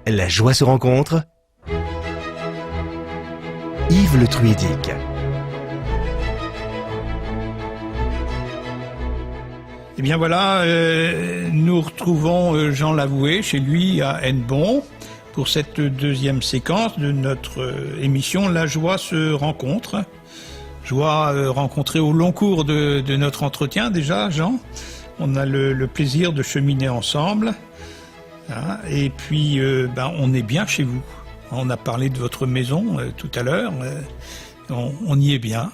La joie se rencontre. Yves Le Truidic. Eh bien voilà, nous retrouvons Jean Lavoué chez lui à Hennebont pour cette deuxième séquence de notre émission La joie se rencontre. Joie rencontrée au long cours de notre entretien déjà, Jean. On a le plaisir de cheminer ensemble. Hein, et puis, on est bien chez vous. On a parlé de votre maison tout à l'heure. On y est bien.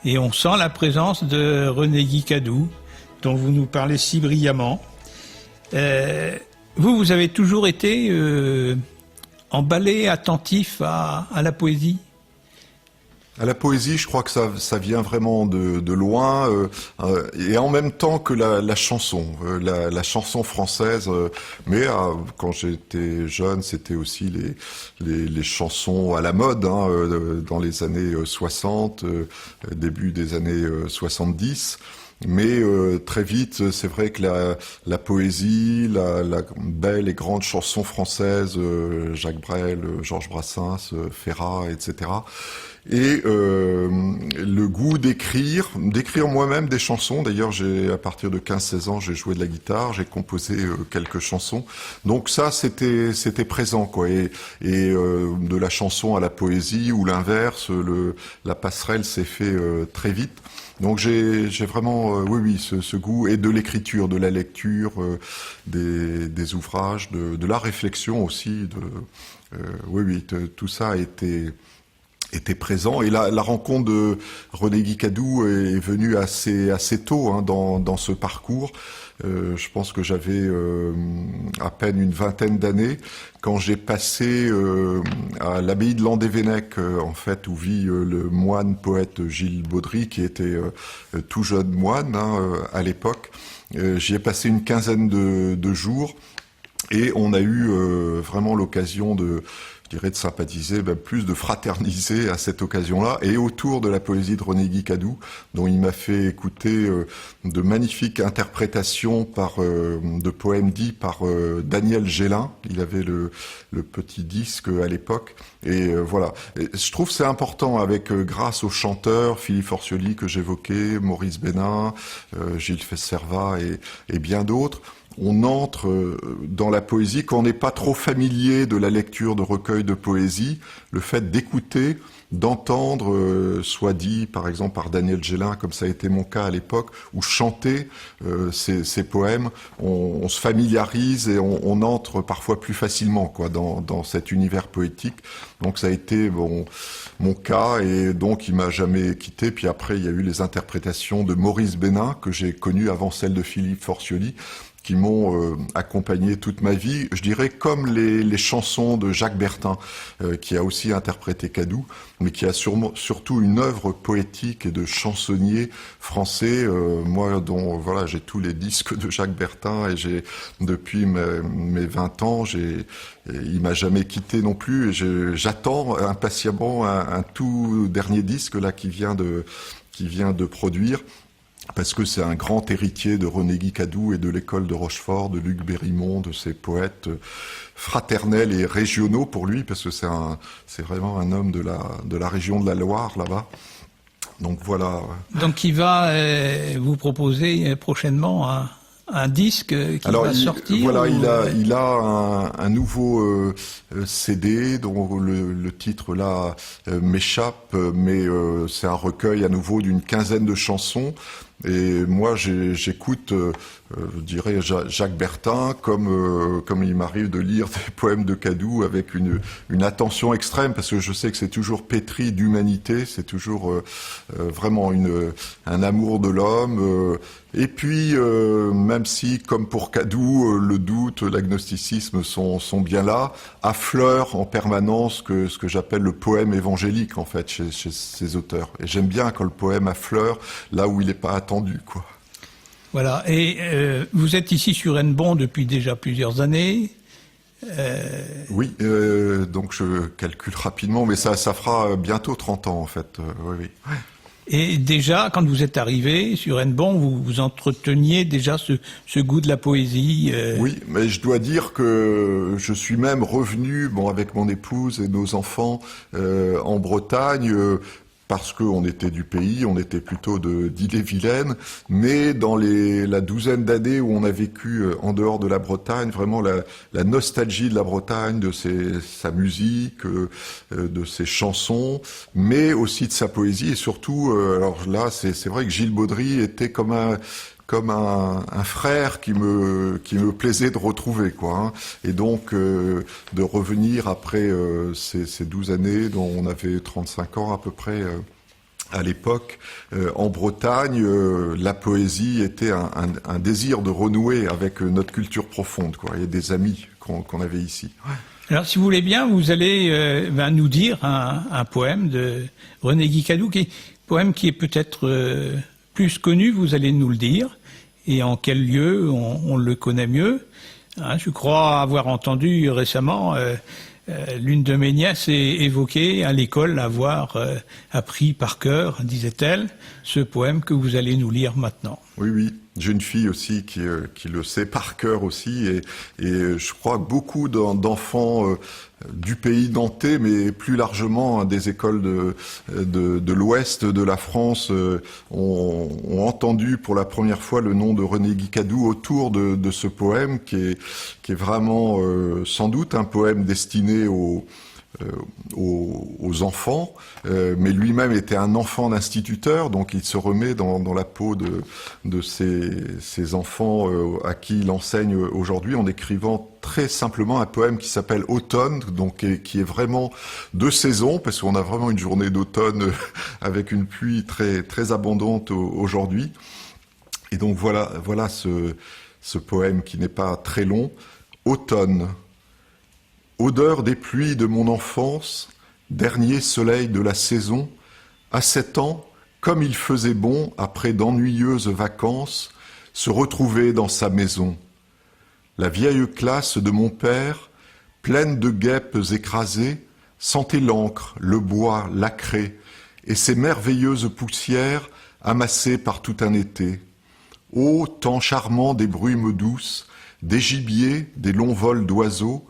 Et on sent la présence de René Guicadou, dont vous nous parlez si brillamment. Vous avez toujours été emballé, attentif à la poésie ? À la poésie, je crois que ça vient vraiment de loin, et en même temps que la chanson, la chanson française. Mais quand j'étais jeune, c'était aussi les chansons à la mode, hein, dans les années 60, début des années 70. Mais très vite, c'est vrai que la poésie, la belle et grande chanson française, Jacques Brel, Georges Brassens, Ferrat, etc. Et le goût d'écrire moi-même des chansons. D'ailleurs, à partir de 15-16 ans, j'ai joué de la guitare, j'ai composé quelques chansons. Donc ça, c'était présent, quoi. Et de la chanson à la poésie ou l'inverse, la passerelle s'est fait très vite. Donc j'ai vraiment, ce goût, et de l'écriture, de la lecture, des ouvrages, de la réflexion aussi. Tout ça a était présent, et la rencontre de René Guicadou est venue assez tôt, hein, dans ce parcours. Je pense que j'avais à peine une vingtaine d'années quand j'ai passé à l'abbaye de Landévennec, en fait, où vit le moine poète Gilles Baudry, qui était tout jeune moine, hein, à l'époque. J'y ai passé une quinzaine de jours, et on a eu vraiment l'occasion de sympathiser, plus de fraterniser à cette occasion-là, et autour de la poésie de René Guicadou, dont il m'a fait écouter de magnifiques interprétations de poèmes dits par Daniel Gélin. Il avait le petit disque à l'époque, et voilà. Et je trouve que c'est important, grâce aux chanteurs, Philippe Forcioli que j'évoquais, Maurice Bénin, Gilles Fesservat et bien d'autres. On entre dans la poésie quand on n'est pas trop familier de la lecture de recueils de poésie. Le fait d'écouter, d'entendre, soit dit par exemple par Daniel Gélin, comme ça a été mon cas à l'époque, ou chanter ces poèmes, on se familiarise et on entre parfois plus facilement, quoi, dans cet univers poétique. Donc ça a été mon cas, et donc il m'a jamais quitté. Puis après, il y a eu les interprétations de Maurice Bénin, que j'ai connu avant celles de Philippe Forcioli, qui m'ont accompagné toute ma vie, je dirais, comme les chansons de Jacques Bertin, qui a aussi interprété Cadou, mais qui a surtout une œuvre poétique et de chansonnier français, moi dont j'ai tous les disques de Jacques Bertin, et depuis mes 20 ans, il m'a jamais quitté non plus, et j'attends impatiemment un tout dernier disque là qui vient de produire, parce que c'est un grand héritier de René Guicadou et de l'école de Rochefort, de Luc Bérimont, de ces poètes fraternels et régionaux pour lui, parce que c'est vraiment un homme de la région de la Loire, là-bas. Donc voilà. Donc il va vous proposer prochainement un disque qui va sortir. Voilà, il a un nouveau CD dont le titre là m'échappe, mais c'est un recueil à nouveau d'une quinzaine de chansons. Et moi, j'écoute, je dirais, Jacques Bertin, comme il m'arrive de lire des poèmes de Cadou avec une attention extrême, parce que je sais que c'est toujours pétri d'humanité, c'est toujours vraiment un amour de l'homme. Et puis, même si, comme pour Cadou, le doute, l'agnosticisme sont bien là, affleure en permanence ce que j'appelle le poème évangélique, en fait, chez ces auteurs. Et j'aime bien quand le poème affleure là où il n'est pas attendu, quoi. Voilà. Et vous êtes ici sur Hennebont depuis déjà plusieurs années. Oui, donc je calcule rapidement, mais ça fera bientôt 30 ans, en fait. Oui. Et déjà, quand vous êtes arrivé sur Hennebont, vous entreteniez déjà ce goût de la poésie. Oui, mais je dois dire que je suis même revenu, avec mon épouse et nos enfants, en Bretagne, parce qu'on était du pays, on était plutôt d'Ille-et-Vilaine, mais dans la douzaine d'années où on a vécu en dehors de la Bretagne, vraiment la nostalgie de la Bretagne, de sa musique, de ses chansons, mais aussi de sa poésie, et surtout, alors là, c'est vrai que Gilles Baudry était comme un frère qui me plaisait de retrouver, quoi, hein. Et donc de revenir après ces 12 années dont on avait 35 ans à peu près à l'époque en Bretagne, la poésie était un désir de renouer avec notre culture profonde, quoi, et des amis qu'on avait ici. Ouais. Alors, si vous voulez bien, vous allez nous dire un poème de René Guicadou, poème qui est peut-être plus connu, vous allez nous le dire, et en quel lieu on le connaît mieux. Hein, je crois avoir entendu récemment l'une de mes nièces évoquer à l'école avoir appris par cœur, disait-elle, ce poème que vous allez nous lire maintenant. Oui, j'ai une fille aussi qui le sait par cœur aussi, et je crois que beaucoup d'enfants du pays nantais, mais plus largement des écoles de l'ouest de la France ont entendu pour la première fois le nom de René Guicadou autour de ce poème qui est vraiment sans doute un poème destiné aux enfants, mais lui-même était un enfant d'instituteur, donc il se remet dans la peau de ces enfants à qui il enseigne aujourd'hui en écrivant très simplement un poème qui s'appelle Automne, donc qui est vraiment de saison, parce qu'on a vraiment une journée d'automne avec une pluie très très abondante aujourd'hui. Et donc voilà ce poème qui n'est pas très long. Automne. Odeur des pluies de mon enfance, dernier soleil de la saison, à 7 ans, comme il faisait bon, après d'ennuyeuses vacances, se retrouver dans sa maison. La vieille classe de mon père, pleine de guêpes écrasées, sentait l'encre, le bois, la craie, et ces merveilleuses poussières amassées par tout un été. Ô temps charmant des brumes douces, des gibiers, des longs vols d'oiseaux,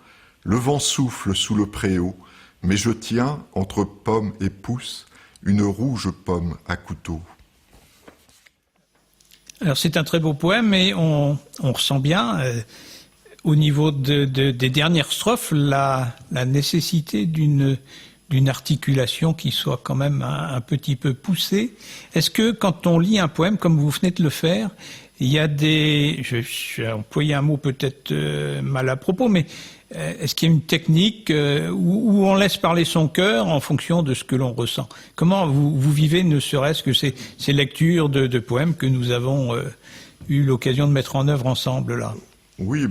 le vent souffle sous le préau, mais je tiens, entre pomme et pouce, une rouge pomme à couteau. Alors c'est un très beau poème, mais on ressent bien, au niveau des dernières strophes, la nécessité d'une articulation qui soit quand même un petit peu poussée. Est-ce que quand on lit un poème, comme vous venez de le faire, il y a j'ai employé un mot peut-être mal à propos, mais est-ce qu'il y a une technique où on laisse parler son cœur en fonction de ce que l'on ressent? Comment vous vivez ne serait-ce que ces lectures de poèmes que nous avons eu l'occasion de mettre en œuvre ensemble là? Oui,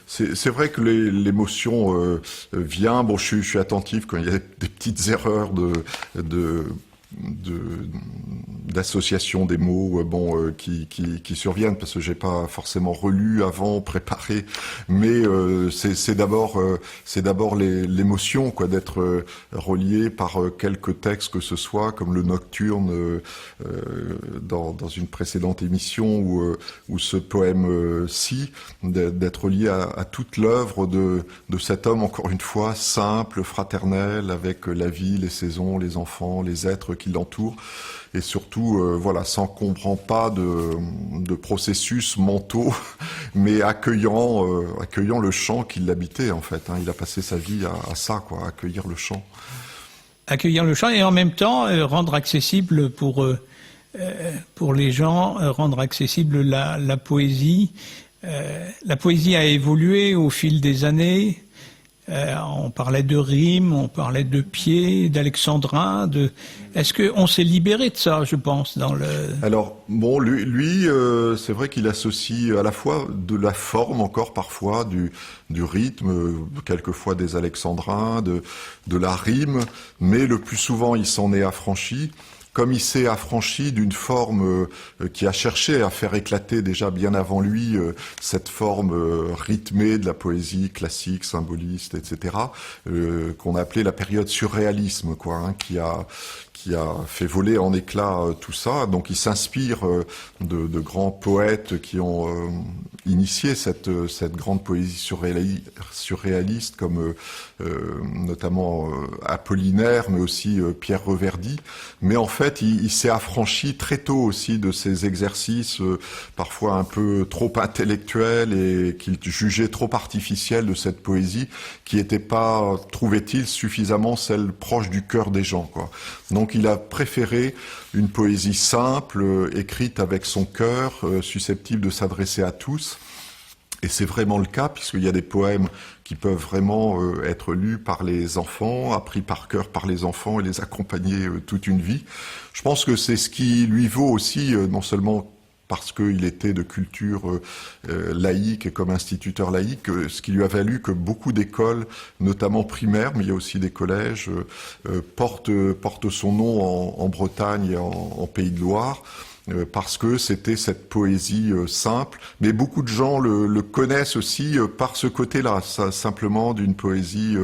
c'est vrai que l'émotion vient. Bon, je suis attentif quand il y a des petites erreurs d'association des mots qui surviennent, parce que j'ai pas forcément relu avant, préparé, mais c'est d'abord l'émotion, quoi, d'être relié par quelques textes que ce soit, comme le Nocturne dans une précédente émission, ou ce poème-ci, d'être lié à toute l'œuvre de cet homme, encore une fois, simple, fraternel, avec la vie, les saisons, les enfants, les êtres qui l'entourent, et surtout s'encombrant pas de processus mentaux, mais accueillant le chant qui l'habitait, en fait, hein. Il a passé sa vie à ça, quoi, à accueillir le chant. Accueillir le chant, et en même temps rendre accessible pour les gens, rendre accessible la poésie. La poésie a évolué au fil des années. On parlait de rimes, on parlait de pieds, d'alexandrin. Est-ce qu'on s'est libéré de ça, je pense, dans le... Alors, bon, lui c'est vrai qu'il associe à la fois de la forme, encore parfois, du rythme, quelquefois des alexandrins, de la rime, mais le plus souvent, il s'en est affranchi. Comme il s'est affranchi d'une forme qui a cherché à faire éclater déjà bien avant lui cette forme rythmée de la poésie classique, symboliste, etc., qu'on a appelé la période surréalisme, quoi, hein, qui qui a fait voler en éclats tout ça. Donc il s'inspire de grands poètes qui ont initié cette grande poésie surréaliste comme notamment Apollinaire, mais aussi Pierre Reverdy. Mais en fait, il s'est affranchi très tôt aussi de ces exercices parfois un peu trop intellectuels et qu'il jugeait trop artificiels de cette poésie qui n'était pas, trouvait-il, suffisamment celle proche du cœur des gens, quoi. Donc il a préféré une poésie simple, écrite avec son cœur, susceptible de s'adresser à tous. Et c'est vraiment le cas, puisqu'il y a des poèmes qui peuvent vraiment être lus par les enfants, appris par cœur par les enfants et les accompagner toute une vie. Je pense que c'est ce qui lui vaut aussi, non seulement parce qu'il était de culture laïque et comme instituteur laïque, ce qui lui a valu que beaucoup d'écoles, notamment primaires, mais il y a aussi des collèges, portent son nom en Bretagne et en Pays de Loire, parce que c'était cette poésie simple. Mais beaucoup de gens le connaissent aussi par ce côté-là, simplement d'une poésie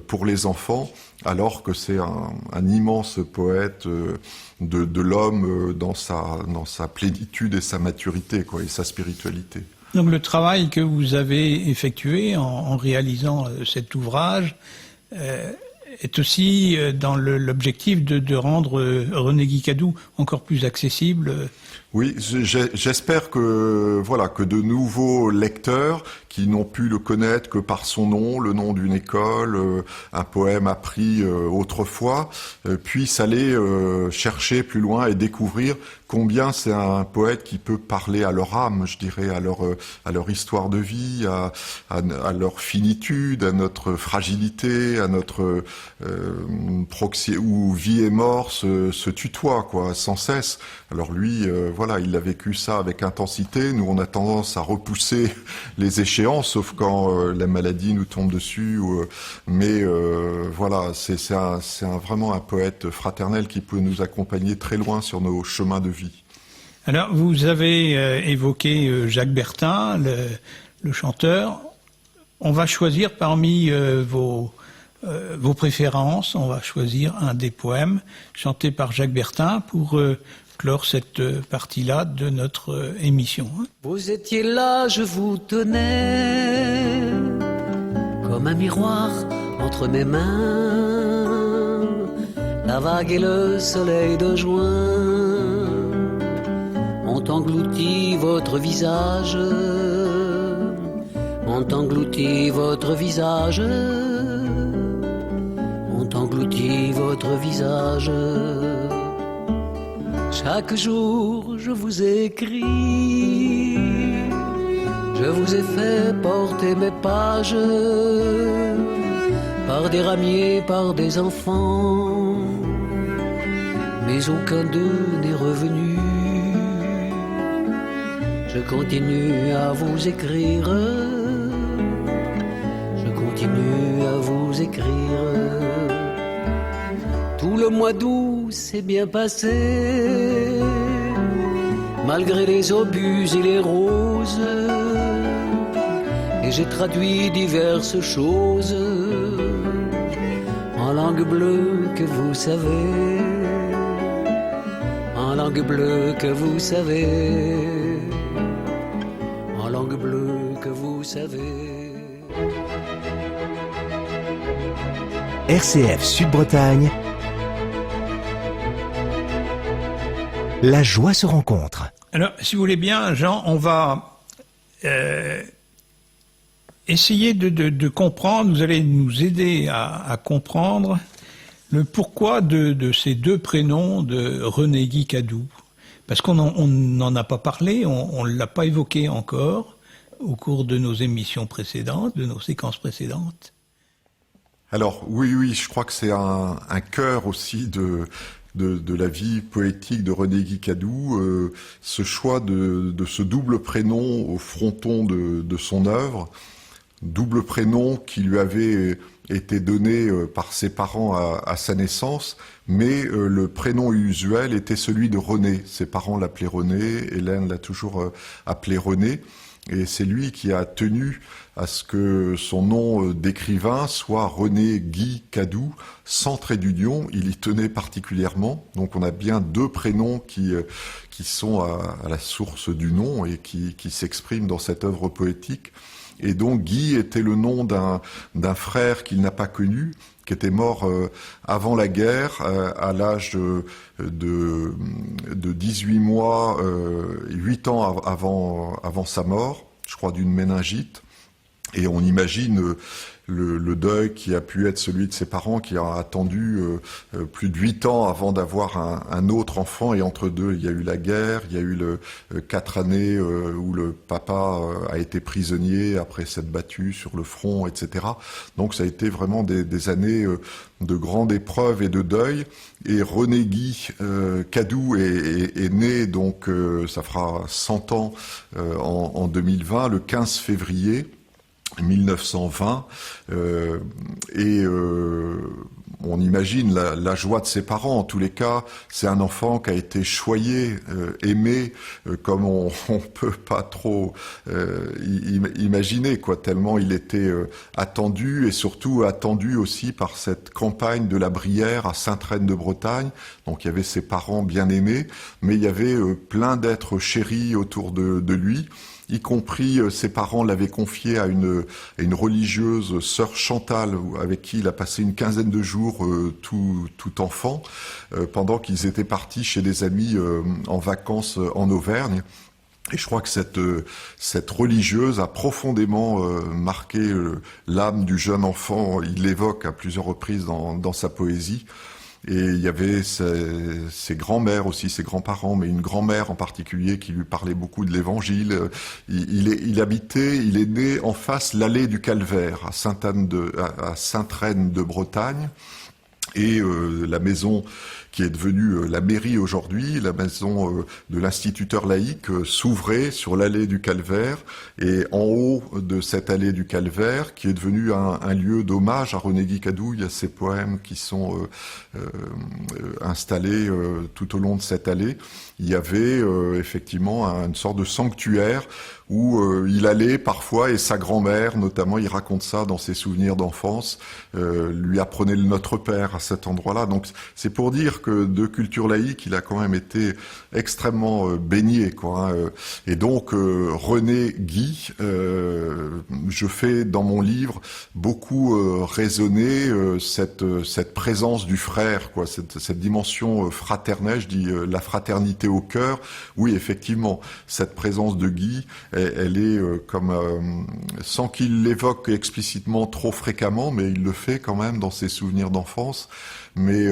pour les enfants, alors que c'est un immense poète de l'homme dans sa plénitude et sa maturité, quoi, et sa spiritualité. Donc le travail que vous avez effectué en réalisant cet ouvrage est aussi dans l'objectif de rendre René Guicadou encore plus accessible. Oui, j'espère que de nouveaux lecteurs qui n'ont pu le connaître que par son nom, le nom d'une école, un poème appris autrefois, puissent aller chercher plus loin et découvrir combien c'est un poète qui peut parler à leur âme, je dirais, à leur histoire de vie, à leur finitude, à notre fragilité, à notre où vie et mort se tutoient, quoi, sans cesse. Alors lui, il a vécu ça avec intensité. Nous, on a tendance à repousser les échéances, sauf quand la maladie nous tombe dessus. Mais c'est vraiment un poète fraternel qui peut nous accompagner très loin sur nos chemins de vie. Alors, vous avez évoqué Jacques Bertin, le chanteur. On va choisir parmi vos préférences, on va choisir un des poèmes chantés par Jacques Bertin pour clore cette partie-là de notre émission. Vous étiez là, je vous tenais comme un miroir entre mes mains, la vague et le soleil de juin ont englouti votre visage, ont englouti votre visage, ont englouti votre visage. Chaque jour je vous ai écrit, je vous ai fait porter mes pages par des ramiers, par des enfants, mais aucun d'eux n'est revenu. Je continue à vous écrire, je continue à vous écrire. Tout le mois d'août s'est bien passé, malgré les obus et les roses, et j'ai traduit diverses choses en langue bleue que vous savez, en langue bleue que vous savez, en langue bleue que vous savez. RCF Sud-Bretagne. La joie se rencontre. Alors, si vous voulez bien, Jean, on va essayer de comprendre, vous allez nous aider à comprendre le pourquoi de ces deux prénoms de René Guicadou. Parce qu'on n'en a pas parlé, on ne l'a pas évoqué encore au cours de nos émissions précédentes, de nos séquences précédentes. Alors, oui, je crois que c'est un cœur aussi de la vie poétique de René Guicadou, ce choix de ce double prénom au fronton de son œuvre, double prénom qui lui avait été donné par ses parents à sa naissance, mais le prénom usuel était celui de René. Ses parents l'appelaient René, Hélène l'a toujours appelé René. et c'est lui qui a tenu à ce que son nom d'écrivain soit René Guy Cadou, sans trait d'union. Il y tenait particulièrement. Donc on a bien deux prénoms qui sont à la source du nom et qui s'expriment dans cette œuvre poétique. Et donc Guy était le nom d'un frère qu'il n'a pas connu, qui était mort avant la guerre, à l'âge de 18 mois, 8 ans avant sa mort, je crois d'une méningite. Et on imagine le deuil qui a pu être celui de ses parents, qui a attendu plus de 8 ans avant d'avoir un autre enfant. Et entre deux, il y a eu la guerre, il y a eu 4 années où le papa a été prisonnier après s'être battu sur le front, etc. Donc ça a été vraiment des années de grande épreuve et de deuil. Et René Guy Cadou est né, donc ça fera 100 ans en 2020, le 15 février 1920, on imagine la joie de ses parents. En tous les cas, c'est un enfant qui a été choyé, aimé, comme on peut pas trop imaginer, quoi, tellement il était attendu, et surtout attendu aussi par cette campagne de la Brière à Sainte-Reine-de-Bretagne. Donc il y avait ses parents bien aimés, mais il y avait plein d'êtres chéris autour de lui, y compris ses parents l'avaient confié à une religieuse, sœur Chantal, avec qui il a passé une quinzaine de jours tout enfant, pendant qu'ils étaient partis chez des amis en vacances en Auvergne. Et je crois que cette religieuse a profondément marqué l'âme du jeune enfant. Il l'évoque à plusieurs reprises dans sa poésie. Et il y avait ses grands-mères aussi, ses grands-parents, mais une grand-mère en particulier qui lui parlait beaucoup de l'Évangile. Il est né en face l'allée du Calvaire, à Sainte-Reine de Bretagne. Et la maison qui est devenue la mairie aujourd'hui, la maison de l'instituteur laïque, s'ouvrait sur l'allée du Calvaire. Et en haut de cette allée du Calvaire, qui est devenue un lieu d'hommage à René Guy Cadou, il y a ces poèmes qui sont installés tout au long de cette allée. Il y avait effectivement une sorte de sanctuaire où il allait parfois, et sa grand-mère notamment, il raconte ça dans ses souvenirs d'enfance, lui apprenait le Notre Père à cet endroit-là. Donc c'est pour dire que de culture laïque, il a quand même été extrêmement baigné, quoi, hein. Et donc René Guy, je fais dans mon livre beaucoup résonner cette présence du frère, quoi, cette dimension fraternelle, je dis la fraternité au cœur. Oui, effectivement, cette présence de Guy, elle est comme sans qu'il l'évoque explicitement trop fréquemment, mais il le fait quand même dans ses souvenirs d'enfance. Mais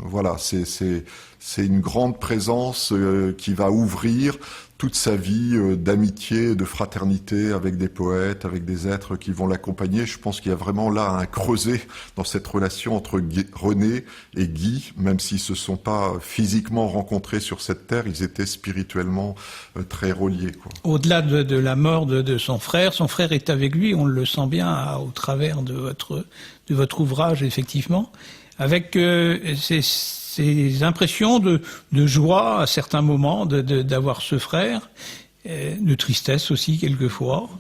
voilà, c'est une grande présence qui va ouvrir toute sa vie d'amitié, de fraternité avec des poètes, avec des êtres qui vont l'accompagner. Je pense qu'il y a vraiment là un creuset dans cette relation entre René et Guy, même s'ils se sont pas physiquement rencontrés sur cette terre, ils étaient spirituellement très reliés, quoi. Au-delà de la mort de son frère est avec lui, on le sent bien au travers de votre ouvrage, effectivement, avec ces impressions de joie à certains moments d'avoir ce frère, de tristesse aussi quelquefois,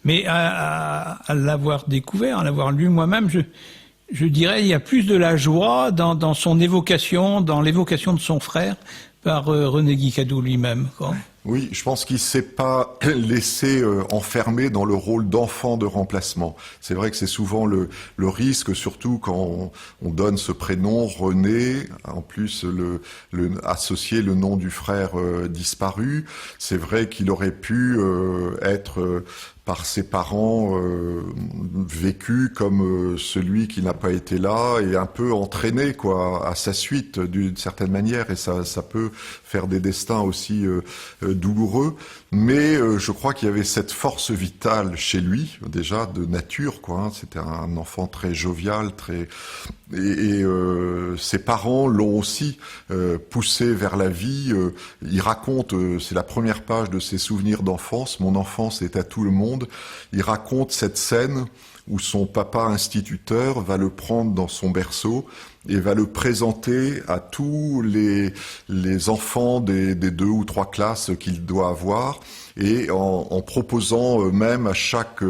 mais à l'avoir découvert, à l'avoir lu moi-même, je dirais il y a plus de la joie dans son évocation, dans l'évocation de son frère par René Guy Cadou lui-même, quoi. Oui, je pense qu'il s'est pas laissé enfermer dans le rôle d'enfant de remplacement. C'est vrai que c'est souvent le risque, surtout quand on donne ce prénom René, en plus associer le nom du frère disparu. C'est vrai qu'il aurait pu être par ses parents vécu comme celui qui n'a pas été là et un peu entraîné, quoi, à sa suite d'une certaine manière, et ça peut faire des destins aussi douloureux, mais je crois qu'il y avait cette force vitale chez lui, déjà de nature, quoi, hein. C'était un enfant très jovial, et ses parents l'ont aussi poussé vers la vie. Il raconte, c'est la première page de ses souvenirs d'enfance, mon enfance est à tout le monde. Il raconte cette scène où son papa instituteur va le prendre dans son berceau et va le présenter à tous les enfants des 2 ou 3 classes qu'il doit avoir, et en proposant même à chaque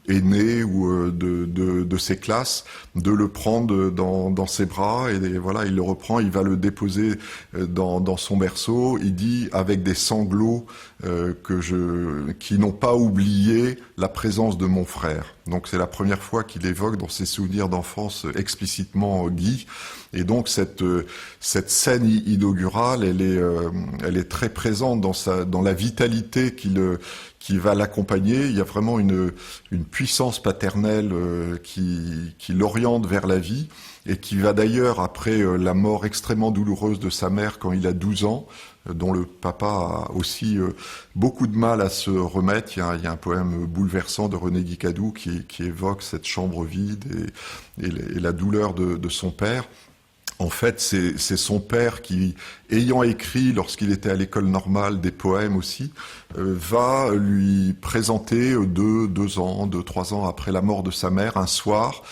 aîné ou de ses classes de le prendre dans ses bras, et voilà, il le reprend, il va le déposer dans son berceau. Il dit avec des sanglots qui n'ont pas oublié la présence de mon frère. Donc c'est la première fois qu'il évoque dans ses souvenirs d'enfance explicitement Guy. Et donc cette scène inaugurale, elle est très présente dans la vitalité qui va l'accompagner. Il y a vraiment une puissance paternelle qui l'oriente vers la vie, et qui va d'ailleurs, après la mort extrêmement douloureuse de sa mère quand il a 12 ans, dont le papa a aussi beaucoup de mal à se remettre. Il y a un poème bouleversant de René Guicadou qui évoque cette chambre vide et la douleur de son père. En fait, c'est son père qui, ayant écrit, lorsqu'il était à l'école normale, des poèmes aussi, va lui présenter 2-3 ans après la mort de sa mère, un soir,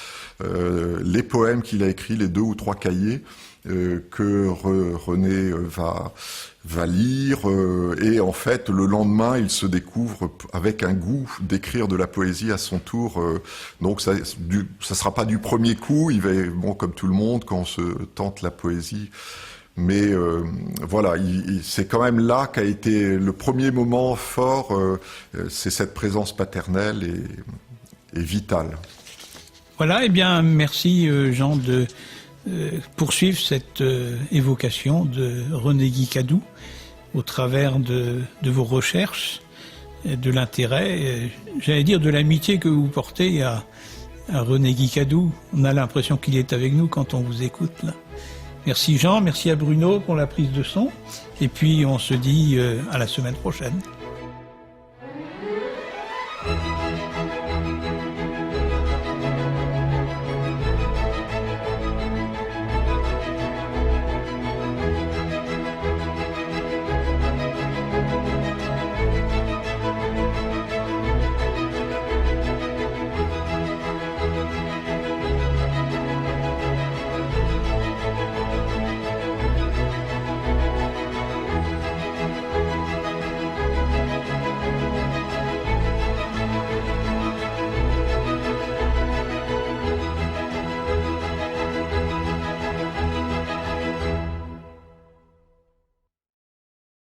les poèmes qu'il a écrits, les 2 ou 3 cahiers que René va lire, et en fait le lendemain il se découvre avec un goût d'écrire de la poésie à son tour. Donc ça sera pas du premier coup, il va, comme tout le monde quand on se tente la poésie, mais voilà, c'est quand même là qu'a été le premier moment fort. C'est cette présence paternelle et vitale. Voilà, bien merci Jean de poursuivre cette évocation de René Guicadou au travers de vos recherches, de l'intérêt, j'allais dire de l'amitié que vous portez à René Guicadou. On a l'impression qu'il est avec nous quand on vous écoute là. Merci Jean, merci à Bruno pour la prise de son, et puis on se dit à la semaine prochaine.